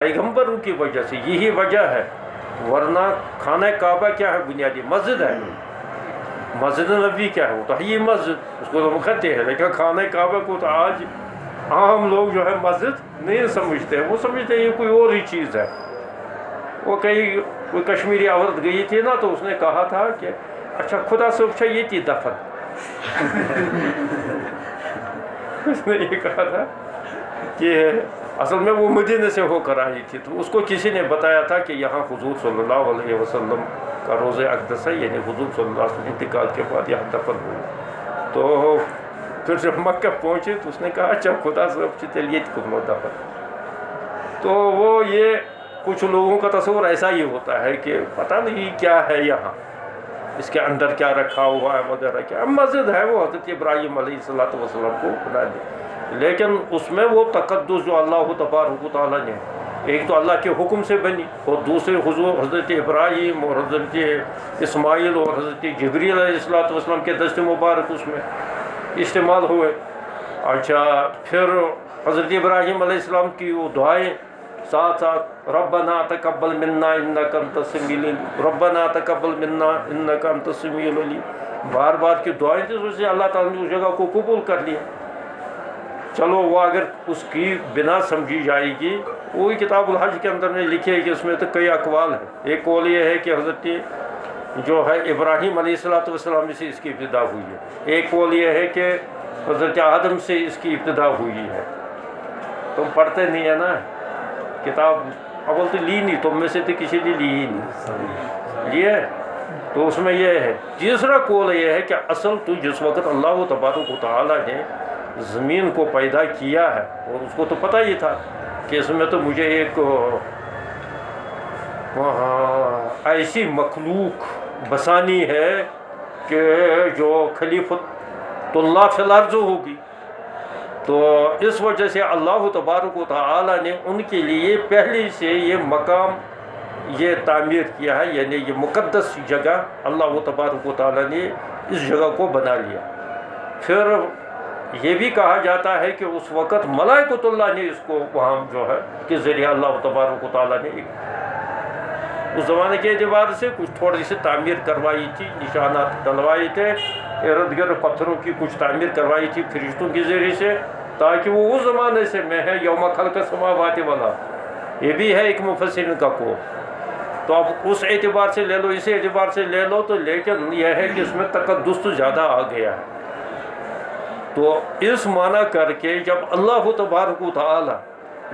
پیغمبروں کی وجہ سے، یہی وجہ ہے، ورنہ خانہ کعبہ کیا ہے؟ بنیادی مسجد ہے، مسجد نبی کیا ہے؟ وہ تو یہ مسجد، اس کو تو ہم کہتے ہیں، لیکن خانہ کعبہ کو تو آج عام لوگ جو ہے مسجد نہیں سمجھتے، وہ سمجھتے ہیں یہ کوئی اور ہی چیز ہے۔ وہ کہیں کوئی کشمیری عورت گئی تھی نا، تو اس نے کہا تھا کہ اچھا خدا صاحب اچھا یہ تھی دفن اس نے یہ کہا تھا کہ اصل میں وہ مدینہ سے ہو کر آئی تھی، تو اس کو کسی نے بتایا تھا کہ یہاں حضور صلی اللہ علیہ وسلم کا روضہ اقدس ہے، یعنی حضور صلی اللہ علیہ وسلم انتقال کے بعد یہاں دفن ہوئی۔ تو پھر جب مکہ پہنچے تو اس نے کہا اچھا خدا صاحب چلیے کتنا دفن۔ تو وہ یہ کچھ لوگوں کا تصور ایسا ہی ہوتا ہے کہ پتہ نہیں کیا ہے یہاں، اس کے اندر کیا رکھا ہوا ہے وغیرہ کیا۔ مسجد ہے، وہ حضرت ابراہیم علیہ السلام کو بنا دی، لیکن اس میں وہ تقدس جو اللہ تبارک و تعالیٰ نے، ایک تو اللہ کے حکم سے بنی، اور دوسرے حضرت ابراہیم اور حضرت اسماعیل اور حضرت جبریل علیہ السلام کے دست مبارک اس میں استعمال ہوئے۔ اچھا پھر حضرت ابراہیم علیہ السلام کی وہ دعائیں ساتھ ساتھ، ربنا تقبل منا انک انت السمیع العلیم، ربنا تقبل منا انک انت السمیع العلیم، بار بار کی دعائیں تھی، اس سے اللہ تعالیٰ نے اس جگہ کو قبول کر لیا۔ چلو وہ اگر اس کی بنا سمجھی جائے گی، وہی کتاب الحج کے اندر نے لکھی ہے کہ اس میں تو کئی اقوال ہیں۔ ایک قول یہ ہے کہ حضرت جو ہے ابراہیم علیہ السلام سے اس کی ابتدا ہوئی ہے، ایک قول یہ ہے کہ حضرت آدم سے اس کی ابتدا ہوئی ہے۔ تم پڑھتے نہیں ہے نا کتاب، اول تو لی نہیں، تم میں سے تو کسی نے لی ہی نہیں لیے، تو اس میں یہ ہے۔ تیسرا قول یہ ہے کہ اصل تو جس وقت اللہ تبارک و تعالیٰ نے زمین کو پیدا کیا ہے، اور اس کو تو پتہ ہی تھا کہ اس میں تو مجھے ایک ایسی مخلوق بسانی ہے کہ جو خلیفۃ اللہ فی الارض ہوگی، تو اس وجہ سے اللہ تبارک و تعالیٰ نے ان کے لیے پہلے سے یہ مقام یہ تعمیر کیا ہے، یعنی یہ مقدس جگہ اللہ تبارک و تعالیٰ نے اس جگہ کو بنا لیا۔ پھر یہ بھی کہا جاتا ہے کہ اس وقت ملائکۃ اللہ نے اس کو وہاں جو ہے کے ذریعے اللہ تبارک و تعالیٰ نے اس زمانے کے اعتبار سے کچھ تھوڑی سی تعمیر کروائی تھی، نشانات ڈلوائے تھے، ارد گرد پتھروں کی کچھ تعمیر کروائی تھی فرشتوں کے ذریعے سے، تاکہ وہ اس زمانے سے میں ہے یوم خلق السماوات والارض۔ یہ بھی ہے ایک مفسرین کا قول۔ تو اب اس اعتبار سے لے لو، اس اعتبار سے لے لو، تو لیکن یہ ہے کہ اس میں تقدس تو زیادہ آ گیا ہے۔ تو اس معنی کر کے جب اللہ تبارک و تعالی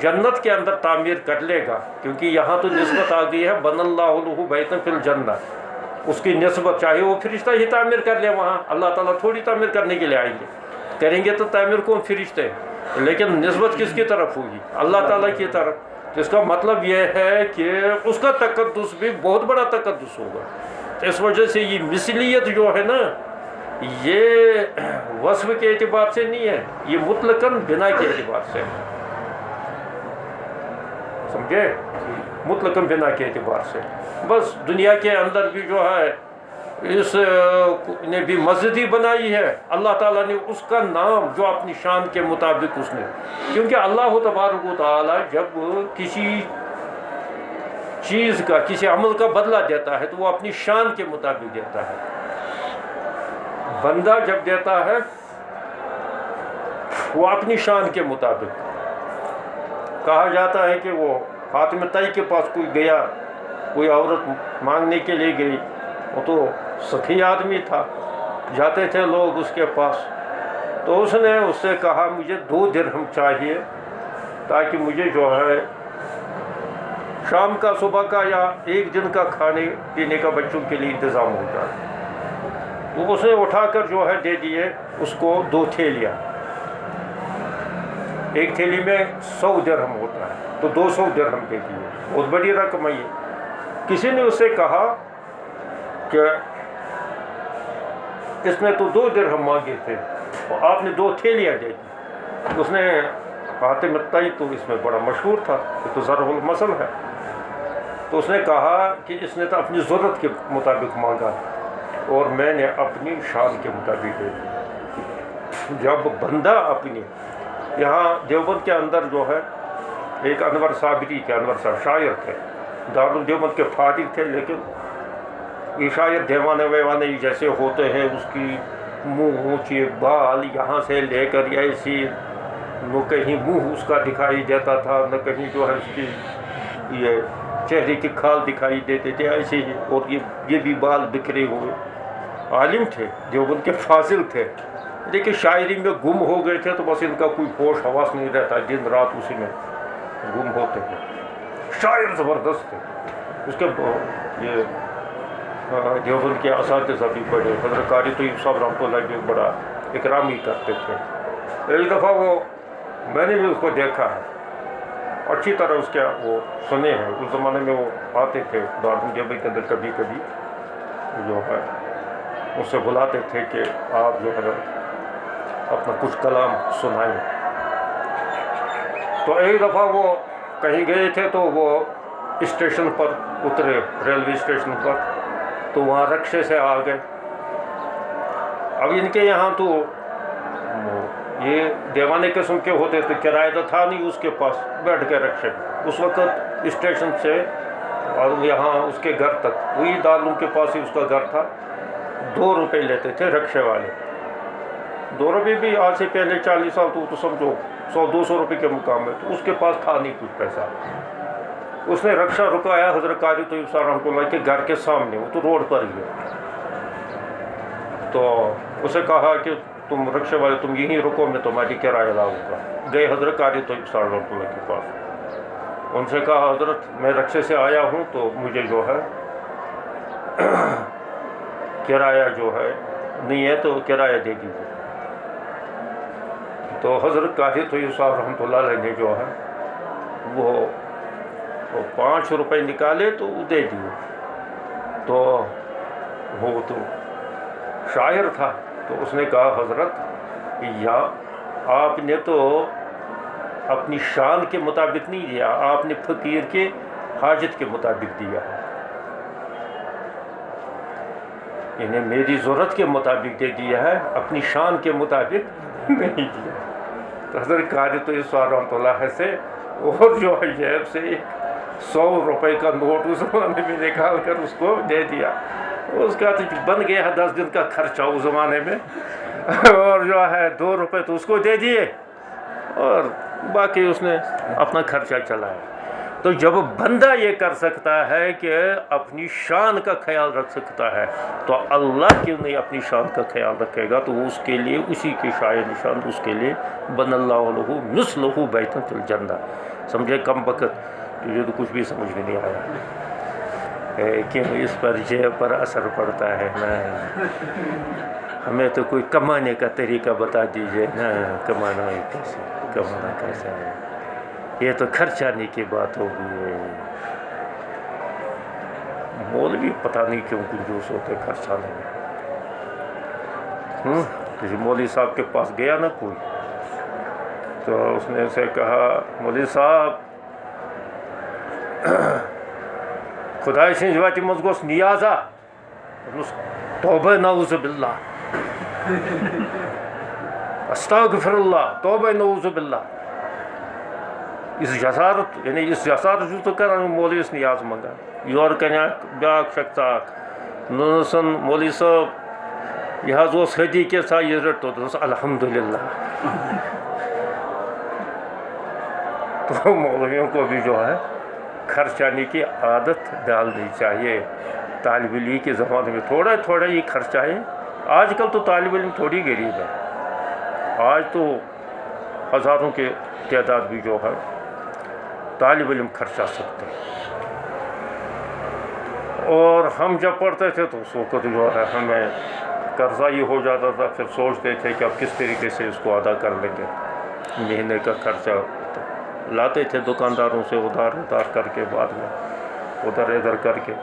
جنت کے اندر تعمیر کر لے گا، کیونکہ یہاں تو نسبت آ گئی ہے بن اللہ لہ بیتا فی الجنہ، اس کی نسبت چاہے وہ فرشتہ ہی تعمیر کر لے، وہاں اللہ تعالیٰ تھوڑی تعمیر کرنے کے لیے آئیں گے، کریں گے تو تعمیر کون؟ فرشتے، لیکن نسبت کس کی طرف ہوگی؟ اللہ تعالیٰ کی طرف۔ اس کا مطلب یہ ہے کہ اس کا تقدس بھی بہت بڑا تقدس ہوگا۔ تو اس وجہ سے یہ مثلیت جو ہے نا، یہ وصف کے اعتبار سے نہیں ہے، یہ مطلقاً بنا کے اعتبار سے، سمجھے؟ مطلقاً بنا کے اعتبار سے۔ بس دنیا کے اندر بھی جو ہے اس نے بھی مسجد ہی بنائی ہے، اللہ تعالیٰ نے اس کا نام جو اپنی شان کے مطابق اس نے، کیونکہ اللہ تبارک و تعالیٰ جب کسی چیز کا، کسی عمل کا بدلہ دیتا ہے تو وہ اپنی شان کے مطابق دیتا ہے۔ بندہ جب دیتا ہے وہ اپنی شان کے مطابق، کہا جاتا ہے کہ وہ حاتم طائی کے پاس کوئی گیا، کوئی عورت مانگنے کے لیے گئی، وہ تو سخی آدمی تھا، جاتے تھے لوگ اس کے پاس، تو اس نے اس سے کہا مجھے 2 درہم چاہیے تاکہ مجھے جو ہے شام کا، صبح کا یا ایک دن کا کھانے پینے کا بچوں کے لیے انتظام ہو جائے۔ تو اس نے اٹھا کر جو ہے دے دیے اس کو 2 تھیلیاں، ایک تھیلی میں 100 درہم ہوتا ہے، تو 200 درہم دے دیے، بہت بڑی رقم ہے یہ۔ کسی نے اس سے کہا کہ اس نے تو 2 درہم مانگے تھے اور آپ نے 2 تھیلیاں دے دی۔ اس نے حاتم طائی تو اس میں بڑا مشہور تھا، یہ تو ضرب المثل ہے، تو اس نے کہا کہ اس نے تو اپنی ضرورت کے مطابق مانگا اور میں نے اپنی شان کے مطابق دے دی۔ جب بندہ اپنی، یہاں دیوبند کے اندر جو ہے ایک انور صابری تھے، انور صاحب شاعر تھے، دارالعلوم دیوبند کے فارغ تھے، لیکن یہ شاعر دیوانے ویوانے جیسے ہوتے ہیں، اس کی منہ اونچے بال یہاں سے لے کر ایسی، نہ کہیں منہ اس کا دکھائی دیتا تھا، نہ کہیں جو ہے اس کی یہ چہرے کی کھال دکھائی دیتے تھے ایسے ہی، اور یہ بھی بال بکھرے ہوئے. عالم تھے، دیوبند کے فاضل تھے، لیکن شاعری میں گم ہو گئے تھے، تو بس ان کا کوئی ہوش حواس نہیں رہتا، دن رات اسی میں گم ہوتے ہیں. شاعر زبردست تھے. اس کے یہ دیوبند کے اساتذہ بھی بڑے، حضرت قاری طیب صاحب رحمۃ اللہ بھی بڑا اکرام ہی کرتے تھے. ایک دفعہ میں نے بھی اس کو دیکھا ہے، اچھی طرح اس کے وہ سنے ہیں. اس زمانے میں وہ آتے تھے دارالعلوم دیوبند کے اندر، کبھی کبھی جو ہے اس سے بلاتے تھے کہ آپ جو ہے اپنا کچھ کلام سنائیں. تو ایک دفعہ وہ کہیں گئے تھے، تو وہ اسٹیشن پر اترے، ریلوے اسٹیشن پر، تو وہاں رکشے سے آ گئے. اب ان کے یہاں تو یہ دیوانے قسم کے ہوتے تھے، کرایہ تو تھا نہیں اس کے پاس، بیٹھ کے رکشے. اس وقت اسٹیشن سے اور یہاں اس کے گھر تک، وہی دارالعلوم کے پاس ہی اس کا گھر تھا، 2 روپے لیتے تھے رکشے والے. 2 روپے بھی آج سے پہلے 40 سال تو سمجھو 100-200 روپے کے مقام میں. تو اس کے پاس تھا نہیں کچھ پیسہ. اس نے رکشہ رکایا حضرت قاری طیب صاحب رحمۃ اللہ کے گھر کے سامنے، وہ تو روڈ پر ہی ہے. تو اسے کہا کہ تم رکشے والے تم یہیں رکو، میں تمہاری کرایہ لاؤں گا. گئے حضرت قاری طیب صاحب رحمۃ اللہ کے پاس. ان سے کہا حضرت میں رکشے سے آیا ہوں، تو مجھے جو ہے کرایہ جو ہے نہیں ہے، تو کرایہ دے دیجیے. تو حضرت قاری طیب صاحب رحمۃ اللہ علیہ نے جو ہے وہ 5 روپے نکالے تو وہ دے دیے. تو وہ تو شاعر تھا، تو اس نے کہا حضرت یا آپ نے تو اپنی شان کے مطابق نہیں دیا، آپ نے فقیر کے حاجت کے مطابق دیا ہے، یعنی میری ضرورت کے مطابق دے دیا ہے، اپنی شان کے مطابق نہیں دیا. تو حضرت قاری طیب صاحب رحمۃ اللہ سے اور جو ہے جیب سے 100 روپے کا نوٹ اس زمانے میں نکال کر اس کو دے دیا. اس کا تو بن گیا 10 دن کا خرچہ اس زمانے میں، اور جو ہے 2 روپے تو اس کو دے دیے، اور باقی اس نے اپنا خرچہ چلایا. تو جب بندہ یہ کر سکتا ہے کہ اپنی شان کا خیال رکھ سکتا ہے، تو اللہ کیوں نہیں اپنی شان کا خیال رکھے گا؟ تو وہ اس کے لیے اسی کی شاعر نشان، اس کے لیے بن اللہ لہ مثلہ بیتا فی الجنہ. سمجھے کم وقت تجھے تو کچھ بھی سمجھ میں نہیں آیا، کیوں اس پر جیب پر اثر پڑتا ہے نا. ہمیں تو کوئی کمانے کا طریقہ بتا دیجئے نا، کمانا کیسے، کمانا کیسا ہے، یہ تو خرچانے کی بات ہوگی. مولوی پتہ نہیں کیوں کنجوس ہوتے خرچانے میں. کسی مولوی صاحب کے پاس گیا نا کوئی، تو اس نے اسے کہا مولوی صاحب خدای سٕنٛزِ وَتہِ منٛز گوٚژھ نیازا. توبہ نعوذ باللہ، استغفر اللہ، توبہ نعوذ باللہ. اس جسارت، یعنی اس جسارت چھُس تو کران مولویس نیاز منگان. یور کَنہِ بیٛاکھ شخص اکھ نوٚنسن مولوی صٲب یہِ حظ اوس حدی کے سا یہِ رٔٹ تو دوٚپُس الحمدللہ. تو مولویوں کو بھی جو ہے خرچانے کی عادت ڈالنی چاہیے. طالب علم کے زمانے میں تھوڑا تھوڑا ہی خرچائیں. آج کل تو طالب علم تھوڑی غریب ہے، آج تو ہزاروں کے تعداد بھی جو ہے طالب علم خرچا سکتے ہیں. اور ہم جب پڑھتے تھے تو اس وقت جو ہے ہمیں قرضہ ہی ہو جاتا تھا، پھر سوچتے تھے کہ اب کس طریقے سے اس کو ادا کر لیں گے. مہینے کا خرچہ لاتے تھے دکانداروں سے ادھار کر کے، بعد میں ادھر ادھر کر کے.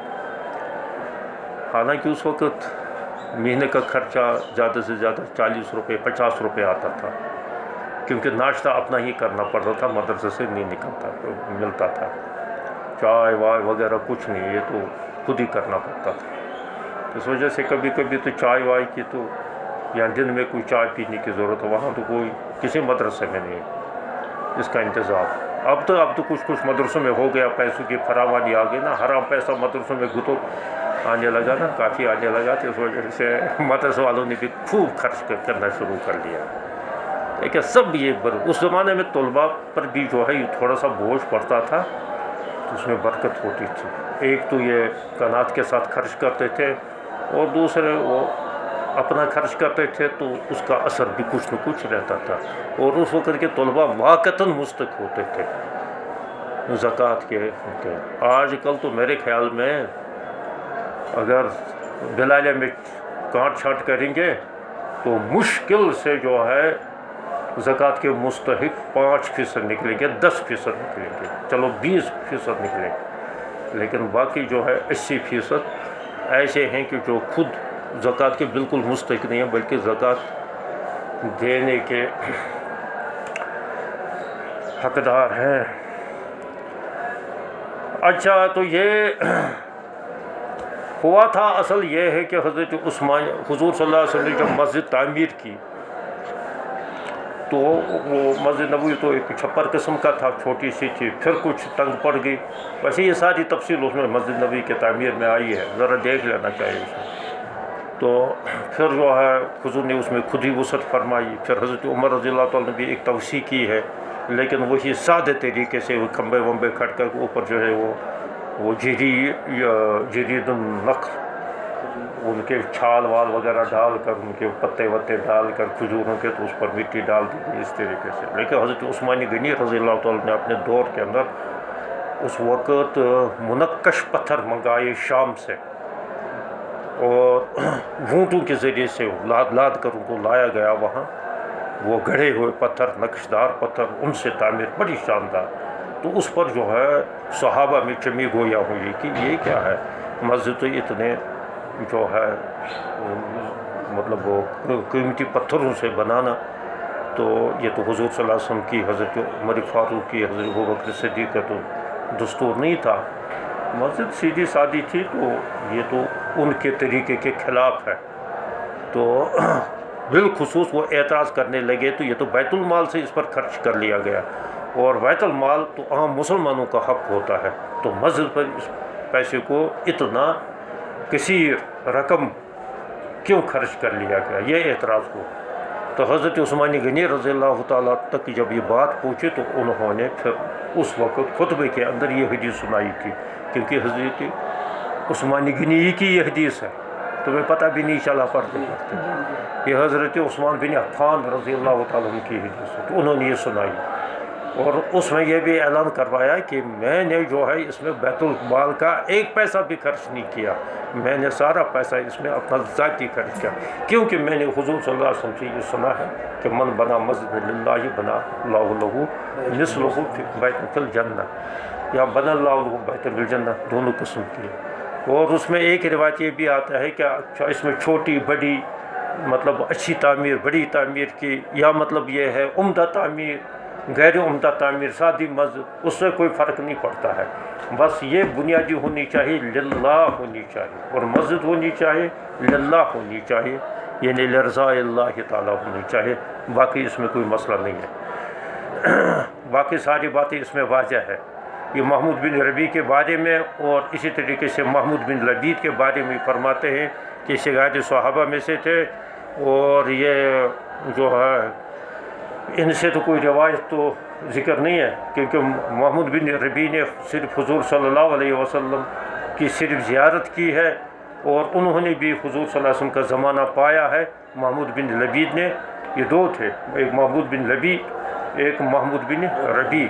حالانکہ اس وقت مہینے کا خرچہ زیادہ سے زیادہ 40 روپے 50 روپے آتا تھا، کیونکہ ناشتہ اپنا ہی کرنا پڑتا تھا، مدرسے سے نہیں نکلتا ملتا تھا. چائے وائے وغیرہ کچھ نہیں، یہ تو خود ہی کرنا پڑتا تھا. اس وجہ سے کبھی کبھی تو چائے وائے کی تو یا دن میں کوئی چائے پینے کی ضرورت ہو، وہاں تو کوئی کسی مدرسے میں نہیں اس کا انتظام. اب تو کچھ مدرسوں میں ہو گیا، پیسوں کی فراوانی آ گئی نا، حرام پیسہ مدرسوں میں گتو آنے لگا نا، کافی آنے لگا، تو اس وجہ سے مدرسے والوں نے بھی خوب خرچ کرنا شروع کر دیا. لیکن سب یہ اس زمانے میں طلباء پر بھی جو ہے یہ تھوڑا سا بوجھ پڑتا تھا، تو اس میں برکت ہوتی تھی. ایک تو یہ قناعت کے ساتھ خرچ کرتے تھے، اور دوسرے وہ اپنا خرچ کرتے تھے تو اس کا اثر بھی کچھ نہ کچھ رہتا تھا. اور اس وقت کے طلباء واقعتاً مستحق ہوتے تھے زکوٰۃ کے. آج کل تو میرے خیال میں اگر بلالیہ میں کانٹ چھانٹ کریں گے تو مشکل سے جو ہے زکوٰۃ کے مستحق 5% نکلیں گے، 10% نکلیں گے، چلو 20% نکلیں گے. لیکن باقی جو ہے 80% ایسے ہیں کہ جو خود زکوٰۃ کے بالکل مستحق نہیں ہیں، بلکہ زکوٰۃ دینے کے حقدار ہیں. اچھا، تو یہ ہوا تھا. اصل یہ ہے کہ حضرت عثمان، حضور صلی اللہ علیہ وسلم نے جب مسجد تعمیر کی تو وہ مسجد نبوی تو ایک چھپر قسم کا تھا، چھوٹی سی تھی، پھر کچھ تنگ پڑ گئی. ویسے یہ ساری تفصیل اس میں مسجد نبوی کے تعمیر میں آئی ہے، ذرا دیکھ لینا چاہیے اس میں. تو پھر جو ہے حضور نے اس میں خود ہی وسعت فرمائی. پھر حضرت عمر رضی اللہ تعالیٰ نے بھی ایک توسیع کی ہے، لیکن وہی سادے طریقے سے، وہ کھمبے ومبے کھٹ کر اوپر جو ہے وہ جرید النخل، ان کے چھال وال وغیرہ ڈال کر، ان کے پتے وتے ڈال کر کھجوروں کے، تو اس پر مٹی ڈال دی گئی اس طریقے سے. لیکن حضرت عثمان غنی رضی اللہ تعالیٰ نے اپنے دور کے اندر اس وقت منقش پتھر منگائے شام سے، اور اونٹوں کے ذریعے سے لاد کر ان کو لایا گیا وہاں. وہ گڑھے ہوئے پتھر، نقشدار پتھر، ان سے تعمیر بڑی شاندار. تو اس پر جو ہے صحابہ میں چمی گویا ہوئی کہ یہ کیا ہے، مسجد تو اتنے جو ہے مطلب وہ قیمتی پتھروں سے بنانا، تو یہ تو حضور صلی اللہ علیہ وسلم کی، حضرت عمر فاروق کی، حضرت ابوبکر صدیق کا تو دستور نہیں تھا. مسجد سیدھی سادی تھی، تو یہ تو ان کے طریقے کے خلاف ہے. تو بالخصوص وہ اعتراض کرنے لگے، تو یہ تو بیت المال سے اس پر خرچ کر لیا گیا، اور بیت المال تو عام مسلمانوں کا حق ہوتا ہے، تو مسجد پر اس پیسے کو اتنا کثیر رقم کیوں خرچ کر لیا گیا، یہ اعتراض ہوا. تو حضرت عثمان غنی رضی اللہ تعالیٰ تک جب یہ بات پہنچی، تو انہوں نے پھر اس وقت خطبے کے اندر یہ حدیث سنائی تھی، کیونکہ حضرت عثمان غنی کی یہ حدیث ہے، تمہیں پتہ بھی نہیں چلا پڑتے. یہ حضرت عثمان بن عفان رضی اللہ تعالیٰ عنہ کی حدیث ہے، تو انہوں نے یہ سنائی، اور اس میں یہ بھی اعلان کروایا کہ میں نے جو ہے اس میں بیت المال کا 1 پیسہ بھی خرچ نہیں کیا، میں نے سارا پیسہ اس میں اپنا ذاتی خرچ کیا، کیونکہ میں نے حضور صلی اللہ علیہ وسلم سے یہ سنا ہے کہ من بنا مسجد للہ بنا اللہ لہ مثلہ فی بیت الجنہ، یا بنا اللہ لہ بیت الجنہ، دونوں قسم کی. اور اس میں ایک روایت یہ بھی آتا ہے کہ اس میں چھوٹی بڑی مطلب اچھی تعمیر، بڑی تعمیر کی، یا مطلب یہ ہے عمدہ تعمیر، غیر عمدہ تعمیر، سادی مسجد، اس سے کوئی فرق نہیں پڑتا ہے. بس یہ بنیادی ہونی چاہیے، للہ ہونی چاہیے، اور مسجد ہونی چاہیے للہ ہونی چاہیے، یعنی لرضاء اللہ تعالیٰ ہونی چاہیے. باقی اس میں کوئی مسئلہ نہیں ہے، باقی ساری باتیں اس میں واضح ہے. یہ محمود بن ربیع کے بارے میں، اور اسی طریقے سے محمود بن لبید کے بارے میں فرماتے ہیں کہ شگائد صحابہ میں سے تھے، اور یہ جو ہے ان سے تو کوئی روایت تو ذکر نہیں ہے، کیونکہ محمود بن ربیع نے صرف حضور صلی اللہ علیہ وسلم کی صرف زیارت کی ہے، اور انہوں نے بھی حضور صلی اللہ علیہ وسلم کا زمانہ پایا ہے. محمود بن لبید نے، یہ 2 تھے، ایک محمود بن لبید، ایک محمود بن ربیع.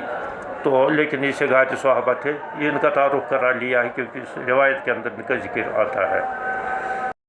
تو لیکن یہ شگائد صحابہ تھے، یہ ان کا تعارف کرا لیا ہے، کیونکہ اس روایت کے اندر ان کا ذکر آتا ہے.